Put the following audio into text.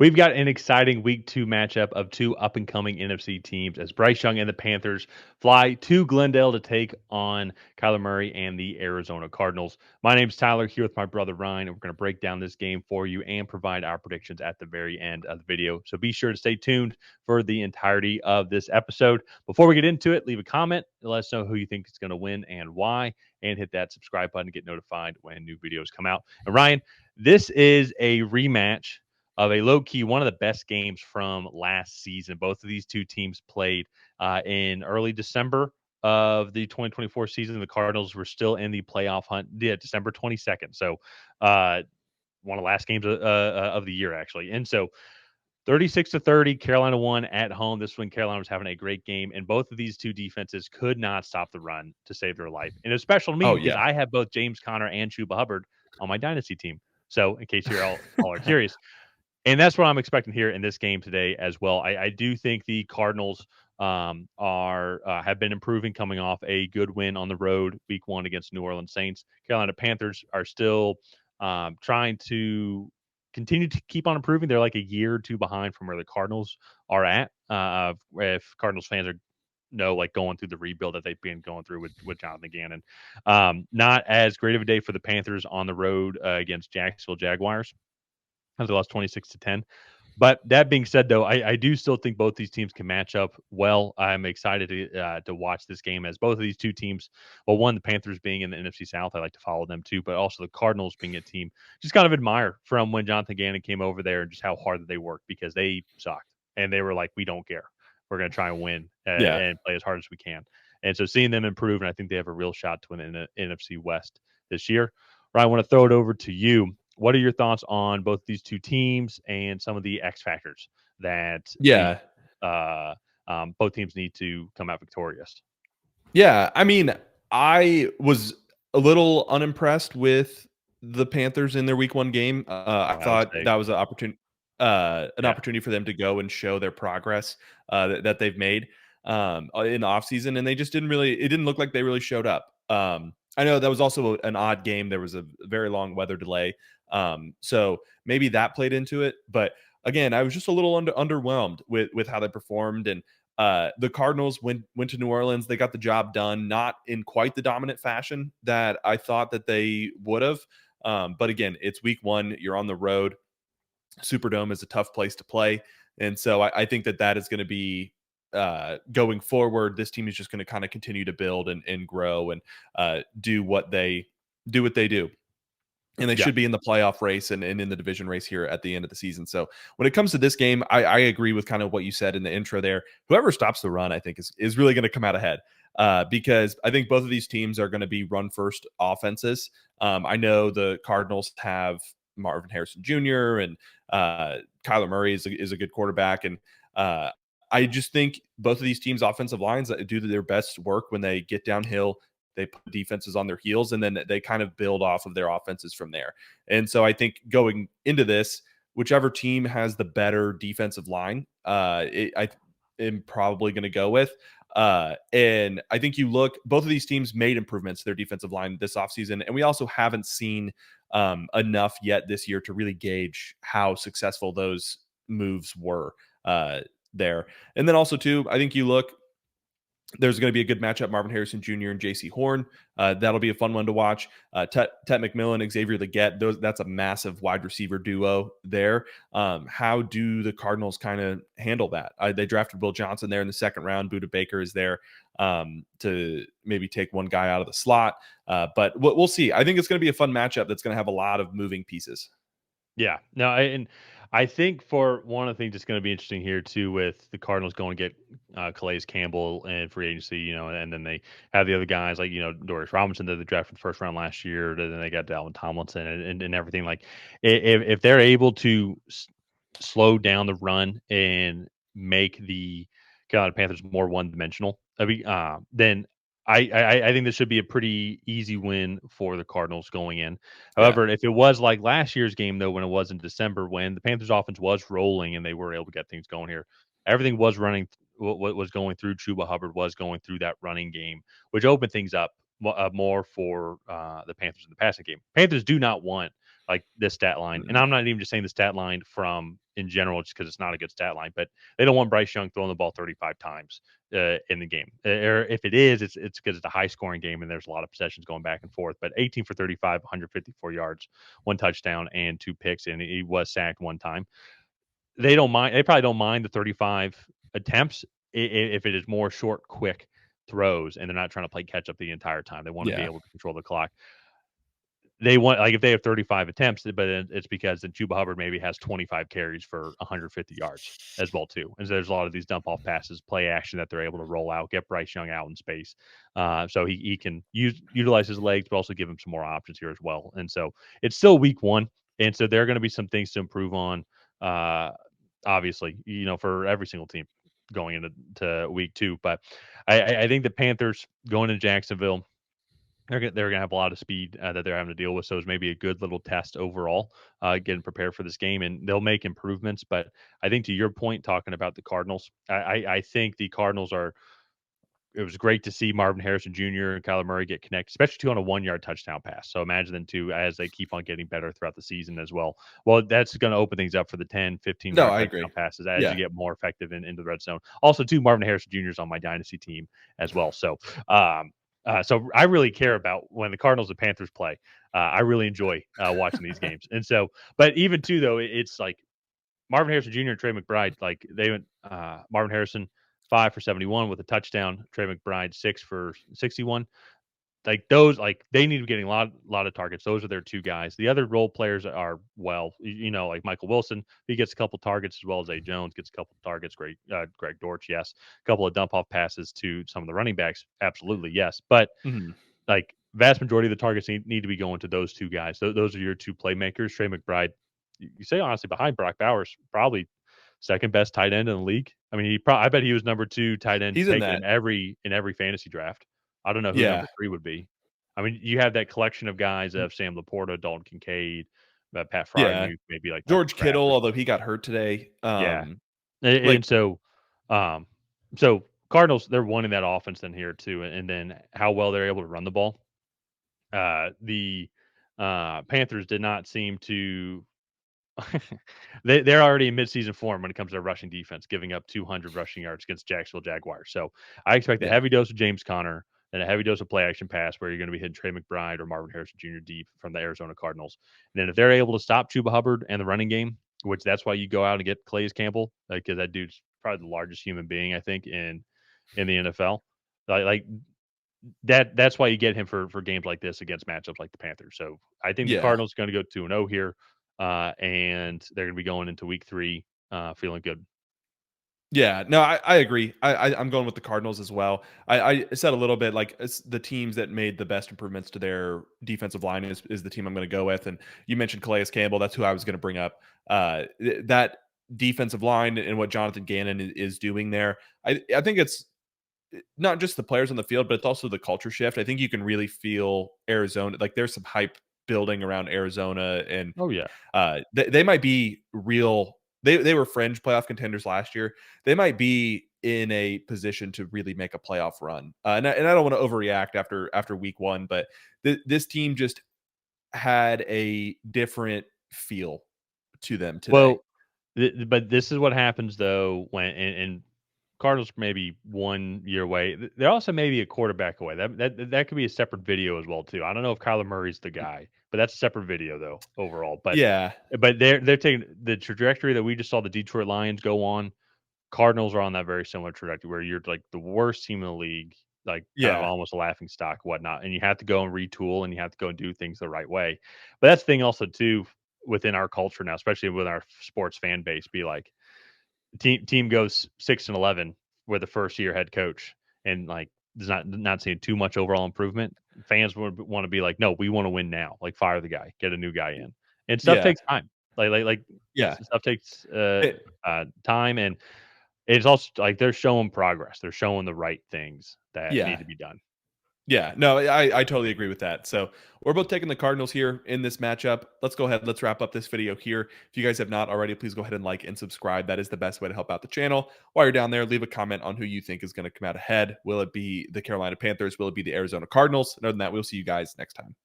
We've got an exciting week 2 matchup of two up-and-coming NFC teams as Bryce Young and the Panthers fly to Glendale to take on Kyler Murray and the Arizona Cardinals. My name's Tyler here with my brother Ryan, and we're going to break down this game for you and provide our predictions at the very end of the video. So be sure to stay tuned for the entirety of this episode. Before we get into it, leave a comment and let us know who you think is going to win and why, and hit that subscribe button to get notified when new videos come out. And Ryan, this is a rematch of a low key one of the best games from last season. Both of these two teams played in early December of the 2024 season. The Cardinals were still in the playoff hunt, December 22nd. So, one of the last games of the year, actually. And so, 36-30, Carolina won at home. This one, Carolina was having a great game, and both of these two defenses could not stop the run to save their life. And it's special to me Oh, because yeah. I have both James Conner and Chuba Hubbard on my dynasty team. So, in case you're all are curious, and that's what I'm expecting here in this game today as well. I do think the Cardinals are have been improving, coming off a good win on the road week 1 against New Orleans Saints. Carolina Panthers are still trying to continue to keep on improving. They're like a year or two behind from where the Cardinals are at. If Cardinals fans are like going through the rebuild that they've been going through with Jonathan Gannon, not as great of a day for the Panthers on the road against Jacksonville Jaguars, as they lost 26-10. But that being said, though, I do still think both these teams can match up well. I'm excited to watch this game as both of these two teams. Well, one, the Panthers being in the NFC South, I like to follow them too, but also the Cardinals being a team just kind of admire from when Jonathan Gannon came over there and just how hard that they worked, because they sucked and they were like, we don't care. We're going to try and win Yeah. and play as hard as we can. And so seeing them improve, and I think they have a real shot to win the NFC West this year. Ryan, I want to throw it over to you. What are your thoughts on both these two teams and some of the X factors that the Yeah. both teams need to come out victorious? Yeah. I mean, I was a little unimpressed with the Panthers in their week 1 game. I By thought mistake. that was an Yeah. opportunity for them to go and show their progress that they've made in the offseason, and they just it didn't look like they really showed up. I know that was also an odd game. There was a very long weather delay. So maybe that played into it. But again, I was just a little underwhelmed with how they performed. And the Cardinals went to New Orleans. They got the job done, not in quite the dominant fashion that I thought that they would have. But again, it's week 1. You're on the road. Superdome is a tough place to play. And so I think that is going to be going forward. This team is just going to kind of continue to build and grow and do what they do. And they Yeah. should be in the playoff race and in the division race here at the end of the season. So when it comes to this game, I agree with kind of what you said in the intro there. Whoever stops the run, I think, is really going to come out ahead. Because I think both of these teams are going to be run first offenses. I know the Cardinals have Marvin Harrison Jr. and Kyler Murray is a good quarterback. And I just think both of these teams' offensive lines do their best work when they get downhill. They put defenses on their heels, and then they kind of build off of their offenses from there. And so I think going into this, whichever team has the better defensive line, I am probably going to go with. And I think both of these teams made improvements to their defensive line this offseason, and we also haven't seen enough yet this year to really gauge how successful those moves were there. And then also, too, I think there's going to be a good matchup, Marvin Harrison Jr. and J.C. Horn. That'll be a fun one to watch. Tet McMillan, Xavier Legette, that's a massive wide receiver duo there. How do the Cardinals kind of handle that? They drafted Will Johnson there in the second round. Budda Baker is there to maybe take one guy out of the slot. But we'll see. I think it's going to be a fun matchup that's going to have a lot of moving pieces. Yeah. No, and I think for one of the things that's going to be interesting here too, with the Cardinals going to get Calais Campbell in free agency, and then they have the other guys like Doris Robinson that they drafted the first round last year. Then they got Dalvin Tomlinson and everything. Like if they're able to slow down the run and make the Carolina Panthers more one dimensional, then I think this should be a pretty easy win for the Cardinals going in. Yeah. However, if it was like last year's game, though, when it was in December, when the Panthers offense was rolling and they were able to get things going here, everything was running. What was going through Chuba Hubbard was going through that running game, which opened things up more for the Panthers in the passing game. Panthers do not want like this stat line, and Mm-mm. I'm not even just saying the stat line from in general, just because it's not a good stat line. But they don't want Bryce Young throwing the ball 35 times in the game. Or if it is, it's because it's a high scoring game and there's a lot of possessions going back and forth. But 18 for 35, 154 yards, 1 touchdown, and 2 picks, and he was sacked 1 time. They don't mind. They probably don't mind the 35 attempts if it is more short, quick throws, and they're not trying to play catch up the entire time. They want to be Yeah. able to control the clock. They want, like, if they have 35 attempts, but it's because then Chuba Hubbard maybe has 25 carries for 150 yards as well too. And so there's a lot of these dump off passes, play action that they're able to roll out, get Bryce Young out in space, so he can utilize his legs, but also give him some more options here as well. And so it's still week 1, and so there are going to be some things to improve on. Uh, Obviously, for every single team going into week 2, but I think the Panthers going to Jacksonville, they're gonna have a lot of speed that they're having to deal with. So it's maybe a good little test overall, getting prepared for this game, and they'll make improvements. But I think to your point, talking about the Cardinals, I think the Cardinals are. It was great to see Marvin Harrison Jr. and Kyler Murray get connected, especially two on a 1 yard touchdown pass. So imagine them two as they keep on getting better throughout the season as well. Well, that's going to open things up for the 10, 15 No, yard I touchdown agree. passes as you Yeah. get more effective into the red zone. Also, too, Marvin Harrison Jr. is on my dynasty team as well. So I really care about when the Cardinals and Panthers play. I really enjoy watching these games. And so, but even too, though, it's like Marvin Harrison Jr. and Trey McBride, like they went Marvin Harrison 5 for 71 with a touchdown, Trey McBride 6 for 61. Like those, like they need to be getting a lot of targets. Those are their two guys. The other role players are like Michael Wilson, he gets a couple targets, as well as A. Jones gets a couple targets. Greg Dortch, yes, a couple of dump off passes to some of the running backs, absolutely, yes. But Mhm. like vast majority of the targets need to be going to those two guys. Those are your two playmakers. Trey McBride, you say honestly, behind Brock Bowers, probably second best tight end in the league. I mean, I bet he was number 2 tight end He's in taken that. in every fantasy draft. I don't know who Yeah. number 3 would be. I mean, you have that collection of guys of Sam Laporta, Dalton Kincaid, Pat Yeah. Fryermuth, maybe like Michael George Kraft Kittle, or although something. he got hurt today. Yeah, and, Like and so, um, so Cardinals, they're one in that offense then here too, and then how well they're able to run the ball. The Panthers did not seem to. They're already in midseason form when it comes to their rushing defense, giving up 200 rushing yards against Jacksonville Jaguars. So I expect a yeah. heavy dose of James Conner and a heavy dose of play action pass where you're going to be hitting Trey McBride or Marvin Harrison Jr. deep from the Arizona Cardinals. And then if they're able to stop Chuba Hubbard and the running game, which that's why you go out and get Calais Campbell, because that dude's probably the largest human being I think in the NFL. Like that's why you get him for games like this against matchups like the Panthers. So I think the Yeah. Cardinals are going to go 2-0 here, and they're going to be going into week 3 feeling good. Yeah, no, I agree. I'm going with the Cardinals as well. I said a little bit like it's the teams that made the best improvements to their defensive line is the team I'm going to go with. And you mentioned Calais Campbell. That's who I was going to bring up. That defensive line and what Jonathan Gannon is doing there. I think it's not just the players on the field, but it's also the culture shift. I think you can really feel Arizona. Like there's some hype building around Arizona, and Oh yeah. they might be real. They were fringe playoff contenders last year. They might be in a position to really make a playoff run. And I don't want to overreact after week 1, but this team just had a different feel to them today. Well, but this is what happens though when and Cardinals maybe 1 year away. They're also maybe a quarterback away. That could be a separate video as well too. I don't know if Kyler Murray's the guy, but that's a separate video though overall. Yeah, But they're taking the trajectory that we just saw the Detroit Lions go on. Cardinals are on that very similar trajectory where you're like the worst team in the league, like kind of yeah, almost a laughing stock, whatnot, and you have to go and retool and you have to go and do things the right way. But that's the thing also too within our culture now, especially with our sports fan base, be like team goes 6-11 with the first year head coach and like does not seeing too much overall improvement. Fans would want to be like, no, we want to win now. Like fire the guy, get a new guy in, and stuff yeah, takes time. Like yeah, stuff takes it, time, and it's also like they're showing progress. They're showing the right things that need yeah. to be done. Yeah, no, I totally agree with that. So we're both taking the Cardinals here in this matchup. Let's go ahead. Let's wrap up this video here. If you guys have not already, please go ahead and like and subscribe. That is the best way to help out the channel. While you're down there, leave a comment on who you think is going to come out ahead. Will it be the Carolina Panthers? Will it be the Arizona Cardinals? And other than that, we'll see you guys next time.